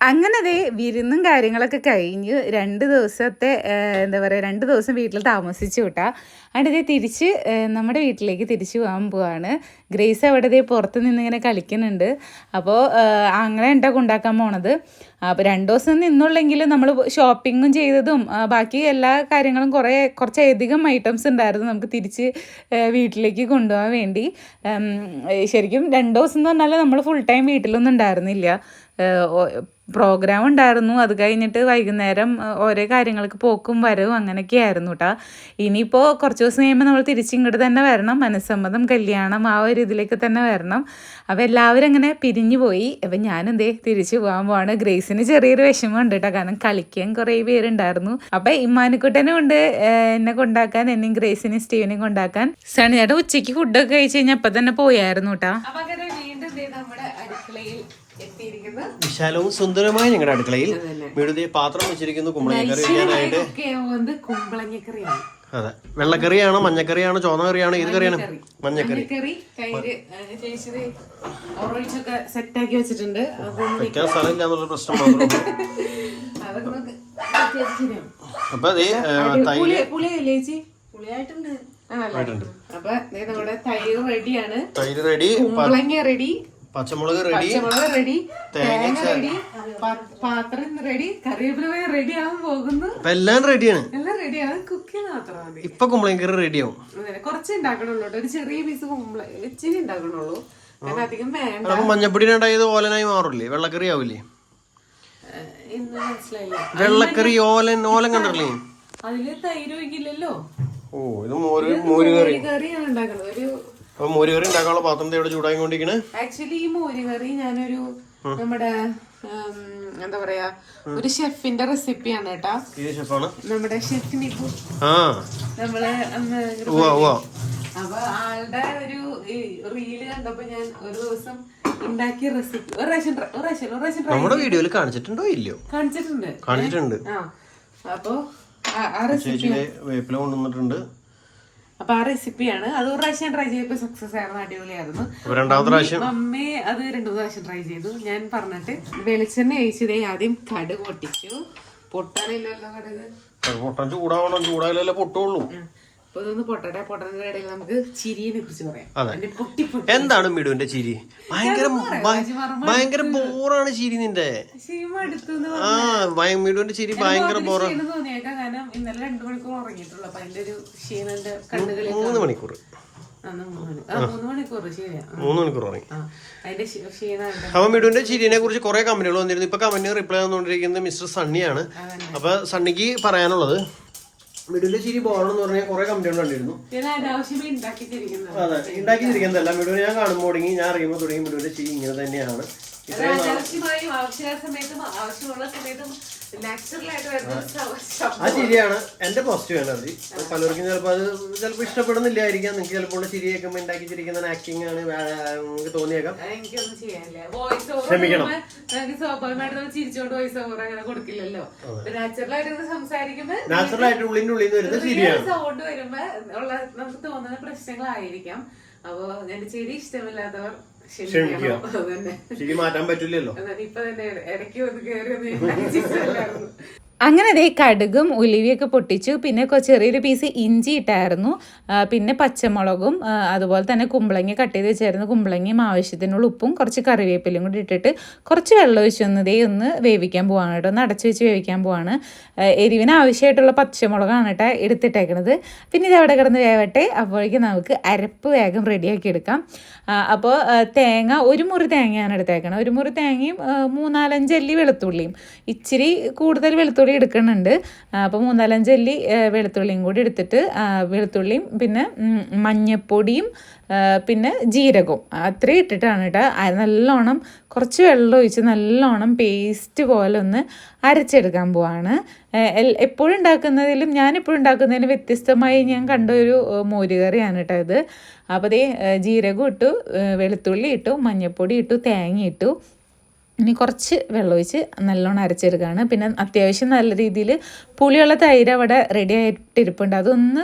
അങ്ങനെ ദേ വിരുന്നും കാര്യങ്ങളൊക്കെ കഴിഞ്ഞ് 2 ദിവസത്തെ എന്താ പറയുക 2 ദിവസം വീട്ടിൽ താമസിച്ചു വിട്ടാ അടുത്തേ തിരിച്ച് നമ്മുടെ വീട്ടിലേക്ക് തിരിച്ചു പോകാൻ പോവാണ്. ഗ്രേസ് അവിടെ ദേ പുറത്ത് നിന്നിങ്ങനെ കളിക്കുന്നുണ്ട്. അപ്പോൾ അങ്ങനെ ഉണ്ടാക്കി ഉണ്ടാക്കാൻ പോണത്. അപ്പോൾ 2 ദിവസം നിന്നുള്ളെങ്കിൽ നമ്മൾ ഷോപ്പിങ്ങും ചെയ്തതും ബാക്കി എല്ലാ കാര്യങ്ങളും കുറച്ചധികം ഐറ്റംസ് ഉണ്ടായിരുന്നു നമുക്ക് തിരിച്ച് വീട്ടിലേക്ക് കൊണ്ടുപോകാൻ വേണ്ടി. ശരിക്കും 2 ദിവസം എന്ന് പറഞ്ഞാൽ നമ്മൾ ഫുൾ ടൈം വീട്ടിലൊന്നും ഉണ്ടായിരുന്നില്ല. പ്രോഗ്രാം ഉണ്ടായിരുന്നു. അത് കഴിഞ്ഞിട്ട് വൈകുന്നേരം ഓരോ കാര്യങ്ങൾക്ക് പോക്കും വരവും അങ്ങനെയൊക്കെ ആയിരുന്നു കേട്ടോ. ഇനിയിപ്പോൾ കുറച്ച് ദിവസം കഴിയുമ്പോൾ നമ്മൾ തിരിച്ചിങ്ങോട്ട് തന്നെ വരണം. മനസ്സമ്മതം കല്യാണം ആ ഒരു ഇതിലേക്ക് തന്നെ വരണം. അപ്പോൾ എല്ലാവരും അങ്ങനെ പിരിഞ്ഞു പോയി. അപ്പം ഞാനെന്തേ തിരിച്ചു പോകാൻ പോവാണ്. ഗ്രേസിന് ചെറിയൊരു വിഷമം ഉണ്ട് കേട്ടോ, കാരണം കളിക്കാൻ കുറേ പേരുണ്ടായിരുന്നു. അപ്പം ഇമ്മാനുക്കുട്ടനെ കൊണ്ട് എന്നെ കൊണ്ടാക്കാൻ, എന്നെയും ഗ്രേസിനെയും സ്റ്റീവനെയും കൊണ്ടാക്കാൻ സണി ചേട്ടാ ഉച്ചയ്ക്ക് ഫുഡൊക്കെ കഴിച്ച് കഴിഞ്ഞാൽ അപ്പം തന്നെ പോയായിരുന്നു കേട്ടോ. അപ്പം അങ്ങനെ വീണ്ടും നമ്മുടെ അടുക്കളയിൽ വിശാലവും സുന്ദരമായ ഞങ്ങളുടെ അടുക്കളയിൽ വീടുതേ പാത്രം വെച്ചിരിക്കുന്നു കുമ്പളങ്ങ കറി വയ്ക്കാനായിട്ട്. അതെ, വെള്ളക്കറിയാണോ മഞ്ഞക്കറിയാണോ ചുവന്ന കറിയാണോ ഏത് കറിയാണ്? മഞ്ഞക്കറി വെക്കാൻ സ്ഥലമില്ലാന്നുള്ള പ്രശ്നം മാത്രമേ. അപ്പൊ അതേ തൈര് റെഡി, പച്ചമുളക് റെഡി, തേങ്ങ റെഡി, പാത്രം റെഡി, കറിവേപ്പില റെഡി ആവാൻ പോകുന്നു. എല്ലാം റെഡിയാണ്. ഇപ്പൊ കുമ്പളങ്ങ റെഡിയാവും. കുറച്ച് ഉണ്ടാക്കണുള്ളൂ, ഒരു ചെറിയ പീസ് ഇച്ചിരി ഉണ്ടാക്കണുള്ളൂ, അധികം വേണ്ട. അപ്പൊ മഞ്ഞപ്പൊടിയുണ്ടായത് ഓലനായി മാറില്ലേ? വെള്ളക്കറി ആവില്ലേ? വെള്ളക്കറി ഓലൻ കണ്ടല്ലേ? അതില് തൈര് ഒഴിക്കില്ലല്ലോ. ഓ, ഇത് മോരുകറി. കറിയാണ് ഉണ്ടാക്കണത്. ഒരു അപ്പൊ മോരുകറി ഉണ്ടാക്കാനുള്ള പാത്രം ഇവിടെ ചൂടായിക്കൊണ്ടിരിക്കണേ. ആക്ച്വലി ഈ മോരുകറി ഞാനൊരു നമ്മുടെ എന്താ പറയാ ഒരു ഷെഫിന്റെ റെസിപ്പിയാണ് കേട്ടാ. നമ്മുടെ ഷെഫ് നിക്കു നമ്മള് അപ്പൊ ആളുടെ ഒരു റീല് കണ്ടപ്പോ ഞാൻ ഒരു ദിവസം ഉണ്ടാക്കിയ റെസിപ്പി ഒരു പ്രാവശ്യം നമ്മുടെ വീഡിയോയിൽ കാണിച്ചിട്ടുണ്ടോ ഇല്ലയോ? കാണിച്ചിട്ടുണ്ട്. അപ്പൊ ആ റെസിപ്പി വേപ്പില കൊണ്ടുവന്നിട്ടുണ്ട്. അപ്പൊ ആ റെസിപ്പിയാണ്. അത് ഒരു പ്രാവശ്യം ട്രൈ ചെയ്തപ്പോ സക്സസ് ആയിരുന്നു, അടിപൊളിയായിരുന്നു. മമ്മി അത് 2 പ്രാവശ്യം ട്രൈ ചെയ്തു. ഞാൻ പറഞ്ഞിട്ട് വെളിച്ചെണ്ണ ഒഴിച്ചതേ ആദ്യം കടുക് പൊട്ടിച്ചു. പൊട്ടാനില്ലല്ലോ കടുക്, ചൂടായാലല്ലേ പൊട്ടുള്ളൂ. അപ്പൊ ഇതൊന്ന് പൊട്ടന്റെ ഇടയിൽ നമുക്ക് ചിരിയെ കുറിച്ച് പറയാം. എന്താണ് മിടുവിന്റെ ചിരി? ഭയങ്കര ബോറാണ് ചിരി നിന്റെ. മിടുവിന്റെ ചിരി ഭയങ്കര ബോറാണ്. കാരണം ഇന്നലെ 2 മണിക്കൂർ ഉറങ്ങിയിട്ടുള്ളൂ. അപ്പൊ അതിന്റെ ഒരു ക്ഷീണന്റെ 3 മണിക്കൂർ 3 മണിക്കൂർ ഉറങ്ങി. അപ്പൊ മിടുവിന്റെ ചിരിനെ കുറിച്ച് കുറെ കമന്റുകൾ വന്നിരുന്നു. ഇപ്പൊ കമന്റ് റിപ്ലൈ വന്നുകൊണ്ടിരിക്കുന്നത് മിസ്റ്റർ സണ്ണിയാണ്. അപ്പൊ സണ്ണിക്ക് പറയാനുള്ളത്, മിടുവിന്റെ ചിരി ബോറെന്ന് പറഞ്ഞാൽ കുറെ കമന്റുകൾ കണ്ടിരുന്നു. അതെ, ഉണ്ടാക്കി ചിരിക്കുന്നതല്ല. മിടുവിനെ ഞാൻ കാണുമ്പോൾ തുടങ്ങി, ഞാൻ അറിയുമ്പോൾ തുടങ്ങി മിടുവിന്റെ ചിരി ഇങ്ങനെ തന്നെയാണ്. ആ ചിരിയാണ് എന്റെ പോസിറ്റീവ് എനർജി. പലർക്കും ചിലപ്പോൾ ഇഷ്ടപ്പെടുന്നില്ലായിരിക്കാം. നിങ്ങൾക്ക് ചിലപ്പോൾ ചിരി കേൾക്കുമ്പോൾ ഉണ്ടാക്കി ചിരിക്കുന്ന ആക്ടിങ് ആണ് നിങ്ങൾക്ക് തോന്നിയേക്കാം. ക്ഷമിക്കണം. നാച്ചുറൽ ആയിട്ട് ഉള്ളിന്റെ ഉള്ളിൽ നിന്ന് വരുന്ന ചിരിയാണ്. സൗണ്ട് വരുമ്പോ ഉള്ള നമുക്ക് തോന്നുന്ന പ്രശ്നങ്ങളായിരിക്കാം. അപ്പൊ എന്റെ ചിരി ഇഷ്ടമില്ലാത്തവർ ശരി, മാറ്റാൻ പറ്റില്ലല്ലോ. അങ്ങനെ അതേ കടുകും ഉലുവയൊക്കെ പൊട്ടിച്ചു. പിന്നെ ചെറിയൊരു പീസ് ഇഞ്ചി ഇട്ടായിരുന്നു. പിന്നെ പച്ചമുളകും അതുപോലെ തന്നെ കുമ്പളങ്ങ കട്ട് ചെയ്ത് വെച്ചായിരുന്നു. കുമ്പളങ്ങയും ആവശ്യത്തിനുള്ള ഉപ്പും കുറച്ച് കറിവേപ്പിലയും കൂടി ഇട്ടിട്ട് കുറച്ച് വെള്ളം ഒഴിച്ച് ഒന്ന് വേവിക്കാൻ പോവാണ് കേട്ടോ. ഒന്ന് അടച്ചു വെച്ച് വേവിക്കാൻ പോവാണ്. എരിവിന് ആവശ്യമായിട്ടുള്ള പച്ചമുളകാണ് കേട്ടോ എടുത്തിട്ടേക്കണത്. പിന്നെ ഇത് അവിടെ കിടന്ന് വേവട്ടെ. അപ്പോഴേക്കും നമുക്ക് അരപ്പ് വേഗം റെഡിയാക്കി എടുക്കാം. അപ്പോൾ തേങ്ങ, 1 മുറി തേങ്ങയാണ് എടുത്തേക്കണം. 1 മുറി തേങ്ങയും 3-4 അല്ലി വെളുത്തുള്ളിയും, ഇച്ചിരി കൂടുതൽ വെളുത്തുള്ളി എടുക്കുന്നുണ്ട്. അപ്പോൾ 3-4 അല്ലി വെളുത്തുള്ളിയും കൂടി എടുത്തിട്ട് വെളുത്തുള്ളിയും പിന്നെ മഞ്ഞപ്പൊടിയും പിന്നെ ജീരകവും അത്രയും ഇട്ടിട്ടാണ് കേട്ടോ നല്ലോണം കുറച്ച് വെള്ളം ഒഴിച്ച് നല്ലോണം പേസ്റ്റ് പോലെ ഒന്ന് അരച്ചെടുക്കാൻ പോവാണ്. എപ്പോഴും ഉണ്ടാക്കുന്നതിലും ഞാനിപ്പോഴും ഉണ്ടാക്കുന്നതിന് വ്യത്യസ്തമായി ഞാൻ കണ്ട ഒരു മോരുകറിയാണ് കേട്ടോ ഇത്. അപ്പോൾ അതേ ജീരകം ഇട്ടു, വെളുത്തുള്ളി ഇട്ടു, മഞ്ഞപ്പൊടി ഇട്ടു, തേങ്ങ ഇട്ടു. ഇനി കുറച്ച് വെള്ളം ഒഴിച്ച് നല്ലോണം അരച്ചെടുക്കുകയാണ്. പിന്നെ അത്യാവശ്യം നല്ല രീതിയിൽ പുളിയുള്ള തൈര് അവിടെ റെഡി ഇട്ടിരിപ്പുണ്ട്.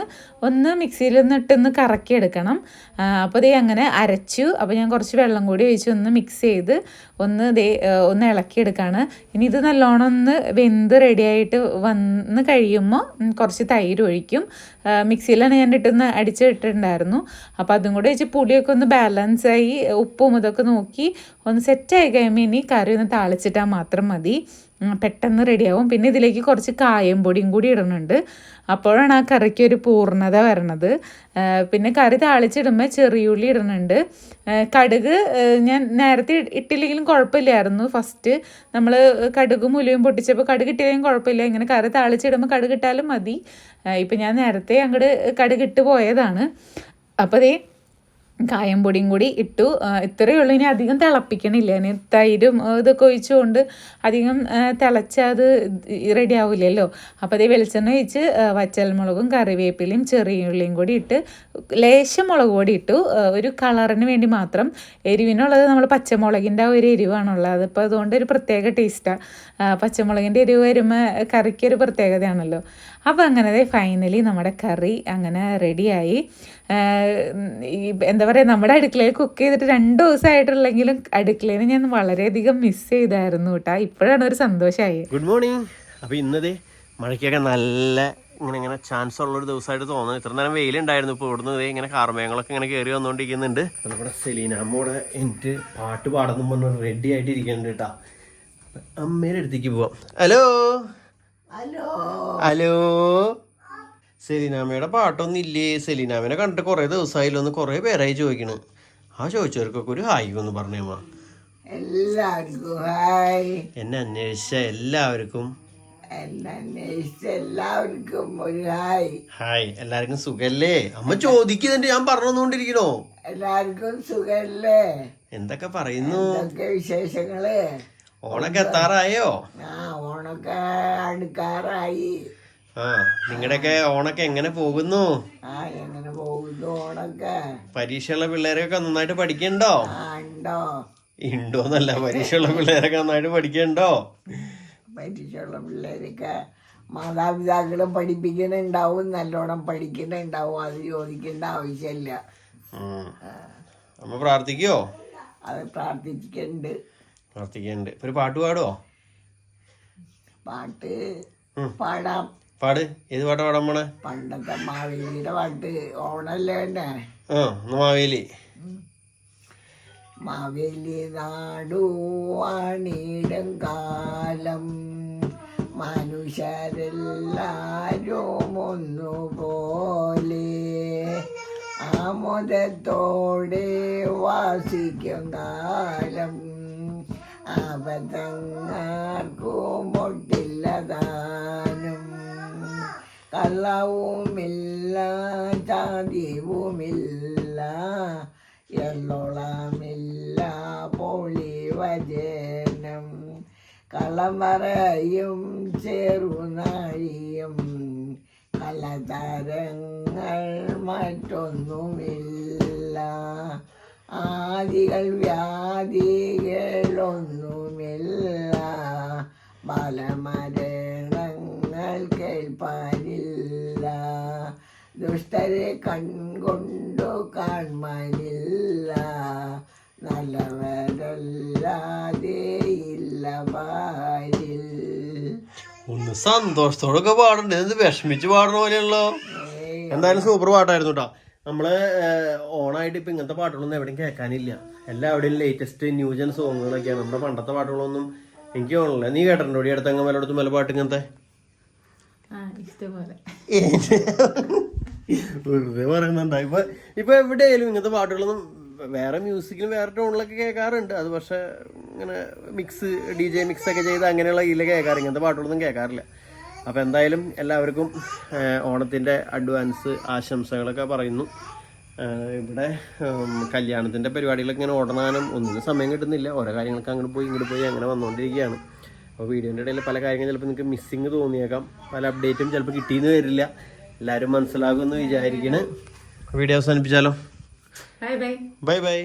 ഒന്ന് മിക്സിയിൽ ഇട്ടൊന്ന് കറക്കിയെടുക്കണം. അപ്പോൾ ദേ അങ്ങനെ അരച്ചു. അപ്പോൾ ഞാൻ കുറച്ച് വെള്ളം കൂടി ഒഴിച്ച് ഒന്ന് മിക്സ് ചെയ്ത് ഒന്ന് ഇളക്കിയെടുക്കുകയാണ്. ഇനി ഇത് നല്ലോണം ഒന്ന് വെന്ത് റെഡിയായിട്ട് വന്ന് കഴിയുമ്പോൾ കുറച്ച് തൈര് ഒഴിക്കും. മിക്സിയിലാണ് ഞാൻ ഇട്ടൊന്ന് അടിച്ചിട്ടുണ്ടായിരുന്നു. അപ്പോൾ അതും കൂടെ വെച്ച് പുളിയൊക്കെ ഒന്ന് ബാലൻസായി ഉപ്പും ഇതൊക്കെ നോക്കി ഒന്ന് സെറ്റായി കഴിയുമ്പോൾ ഇനി കറി ഒന്ന് താളിച്ചിട്ടാൽ മാത്രം മതി. പെട്ടെന്ന് റെഡിയാവും. പിന്നെ ഇതിലേക്ക് കുറച്ച് കായം പൊടിയും കൂടി ഇടുന്നുണ്ട്. അപ്പോഴാണ് ആ കറിക്ക് ഒരു പൂർണ്ണത വരണത്. പിന്നെ കറി താളിച്ചിടുമ്പോൾ ചെറിയുള്ളി ഇടുന്നുണ്ട്. കടുക് ഞാൻ നേരത്തെ ഇട്ടില്ലെങ്കിലും കുഴപ്പമില്ലായിരുന്നു. ഫസ്റ്റ് നമ്മൾ കടുകും ഉലുവയും പൊട്ടിച്ചപ്പോൾ കടുക് ഇട്ടില്ലെങ്കിലും കുഴപ്പമില്ല. ഇങ്ങനെ കറി താളിച്ചിടുമ്പോൾ കടുക് ഇട്ടാലും മതി. ഇപ്പം ഞാൻ നേരത്തെ അങ്ങോട്ട് കടുക് ഇട്ട് പോയതാണ്. അപ്പോൾ ദേ കായം പൊടിയും കൂടി ഇട്ടു. ഇത്രയേ ഉള്ളൂ. ഇനി അധികം തിളപ്പിക്കണില്ല. ഇനി തൈരും ഇതൊക്കെ ഒഴിച്ചുകൊണ്ട് അധികം തിളച്ചാൽ അത് റെഡി ആവില്ലല്ലോ. അപ്പോൾ അതേ വെളിച്ചെണ്ണ ഒഴിച്ച് വറ്റൽമുളകും കറിവേപ്പിലയും ചെറിയ ഉള്ളിയും കൂടി ഇട്ട് ലേശം മുളക് പൊടി ഇട്ടു. ഒരു കളറിന് വേണ്ടി മാത്രം. എരിവിനുള്ളത് നമ്മൾ പച്ചമുളകിൻ്റെ ആ ഒരു എരിവാണുള്ളത്. അതിപ്പോൾ അതുകൊണ്ട് ഒരു പ്രത്യേക ടേസ്റ്റാണ്. പച്ചമുളകിൻ്റെ എരിവ് വരുമ്പോൾ കറിക്കൊരു പ്രത്യേകതയാണല്ലോ. അപ്പോൾ അങ്ങനെ ഫൈനലി നമ്മുടെ കറി അങ്ങനെ റെഡിയായി. എന്താ പറയുക, നമ്മുടെ അടുക്കളയിൽ കുക്ക് ചെയ്തിട്ട് 2 ദിവസമായിട്ടുള്ളെങ്കിലും അടുക്കളയിൽ ഞാൻ വളരെയധികം മിസ് ചെയ്തായിരുന്നു കേട്ടോ. ഇപ്പോഴാണ് ഒരു സന്തോഷമായി. Good morning. അപ്പോൾ ഇന്നതേ മഴയ്ക്കൊക്കെ നല്ല ഇങ്ങനെ ചാൻസ് ഉള്ളൊരു ദിവസമായിട്ട് തോന്നുന്നു. ഇത്ര നേരം വെയിലുണ്ടായിരുന്നു. ഇപ്പോൾ ഇവിടുന്ന് ഇങ്ങനെ കാർമേഘങ്ങളൊക്കെ ഇങ്ങനെ കയറി വന്നുകൊണ്ടിരിക്കുന്നുണ്ട്. നമ്മുടെ സെലീന അമ്മോടെ എനിക്ക് പാട്ട് പാടുന്നു പറഞ്ഞ് റെഡി ആയിട്ട് ഇരിക്കുന്നുണ്ട് കേട്ടോ. അമ്മേൻ്റെ അടുത്തേക്ക് പോവാം. Hello hello. സെലീനാമ്മയുടെ പാട്ടൊന്നും ഇല്ലേ? സെലീനാമ്മനെ കണ്ടിട്ട് കുറേ ദിവസമായില്ലോ എന്ന് കുറേ പേരായി ചോദിക്കണ്. ആ ചോദിച്ചവർക്കൊക്കെ ഒരു ഹായ് ഒന്ന് പറഞ്ഞേമ്മ. എല്ലാവർക്കും ഹായ്. എന്നെ അന്വേഷിച്ച എല്ലാവർക്കും ഒരു ഹായ്. ഹായ്. എല്ലാവർക്കും സുഖല്ലേ? അമ്മ ചോദിക്കുന്നുണ്ട്, ഞാൻ പറഞ്ഞുകൊണ്ടിരിക്കണോ? എല്ലാവർക്കും സുഖല്ലേ? എന്തൊക്കെ പറയുന്നു? വിശേഷങ്ങള്? ഓണൊക്കെ എത്താറായോ? ഓണൊക്കെ അടുക്കാറായി. നിങ്ങളുടെയൊക്കെ ഓണൊക്കെ എങ്ങനെ പോകുന്നു? എങ്ങനെ പോകുന്നു ഓണൊക്കെ? പരീക്ഷയുള്ള പിള്ളേരൊക്കെ നന്നായിട്ട് പഠിക്കണ്ടോ? ഉണ്ടോന്നല്ല, പരീക്ഷയുള്ള പിള്ളേരൊക്കെ നന്നായിട്ട് പഠിക്കണ്ടോ? പരീക്ഷയുള്ള പിള്ളേരൊക്കെ മാതാപിതാക്കളും പഠിപ്പിക്കുന്നുണ്ടാവും, നല്ലോണം പഠിക്കുന്നുണ്ടാവും. അത് ചോദിക്കേണ്ട ആവശ്യമില്ല. അമ്മ പ്രാർത്ഥിക്കോ? അത് പ്രാർത്ഥിക്കുന്നുണ്ട്. ഒരു പാട്ട് പാടുവോ? പാട്ട് പാടാം. പാട്. ഏത് പാട്ടാ പാടാൻ പോണേ? പണ്ടത്തെ മാവേലിയുടെ പാട്ട്. ഓണല്ലേ തന്നെ. മാവേലി. മാവേലി നാടുവാണിടം കാലം, മനുഷ്യരെല്ലാരും ഒന്നുപോലെ ആമോദത്തോടെ വാസിക്കും കാലം, അബദ്ധങ്ങൾക്കും പൊട്ടില്ലതാനും, കള്ളവുമില്ല ചാതിവുമില്ല, എള്ളോളമില്ല പൊളിവചനം, കളമറയും ചെറുനാഴിയും കലതരങ്ങൾ മറ്റൊന്നുമില്ല, ആദികൾ വ്യാധികളൊന്നുമില്ല, ബലമരണങ്ങൾ കേൾപ്പാനില്ല, ദുഷ്ടരെ കൺകൊണ്ടു കാൺമാനില്ല, നല്ലവരല്ലാതെ ഇല്ല പാരിൽ. ഒന്ന് സന്തോഷത്തോടൊക്കെ പാടണ്ടേ? ഇത് വിഷമിച്ച് പാടണ പോലെയുള്ളോ? എന്തായാലും സൂപ്പർ പാട്ടായിരുന്നു കേട്ടോ. നമ്മള് ഓണായിട്ട് ഇപ്പൊ ഇങ്ങനത്തെ പാട്ടുകളൊന്നും എവിടെയും കേൾക്കാനില്ല. എല്ലാവിടെയും ലേറ്റസ്റ്റ് ന്യൂജൻ സോങ്ങുകളൊക്കെയാണ്. നമ്മുടെ പണ്ടത്തെ പാട്ടുകളൊന്നും എനിക്ക് തോന്നില്ല. നീ കേട്ടിട്ടുണ്ടോ ഈ അടുത്തങ്ങ് പലയിടത്തും പല പാട്ട് ഇങ്ങനത്തെ? വെറുതെ പറയുന്നുണ്ടോ? ഇപ്പൊ എവിടെയായാലും ഇങ്ങനത്തെ പാട്ടുകളൊന്നും വേറെ മ്യൂസിക്കിലും വേറെ ടോണിലൊക്കെ കേൾക്കാറുണ്ട്. അത് പക്ഷെ ഇങ്ങനെ DJ മിക്സ് ഒക്കെ ചെയ്ത് അങ്ങനെയുള്ള ഇതിലൊക്കെ കേൾക്കാറ്. ഇങ്ങനത്തെ പാട്ടുകളൊന്നും കേൾക്കാറില്ല. അപ്പോൾ എന്തായാലും എല്ലാവർക്കും ഓണത്തിൻ്റെ അഡ്വാൻസ് ആശംസകളൊക്കെ പറയുന്നു. ഇവിടെ കല്യാണത്തിൻ്റെ പരിപാടികളൊക്കെ ഇങ്ങനെ ഓടണാനും ഒന്നിനും സമയം കിട്ടുന്നില്ല. ഓരോ കാര്യങ്ങൾക്ക് അങ്ങോട്ട് പോയി ഇങ്ങോട്ട് പോയി അങ്ങനെ വന്നുകൊണ്ടിരിക്കുകയാണ്. അപ്പോൾ വീഡിയോൻ്റെ ഇടയിൽ പല കാര്യങ്ങൾ ചിലപ്പോൾ നിങ്ങൾക്ക് മിസ്സിങ് തോന്നിയേക്കാം. പല അപ്ഡേറ്റും ചിലപ്പോൾ കിട്ടിയെന്ന് വരില്ല. എല്ലാവരും മനസ്സിലാകുമെന്ന് വിചാരിക്കുന്നു. വീഡിയോ അവസാനിപ്പിച്ചാലോ? Bye bye. Bye by.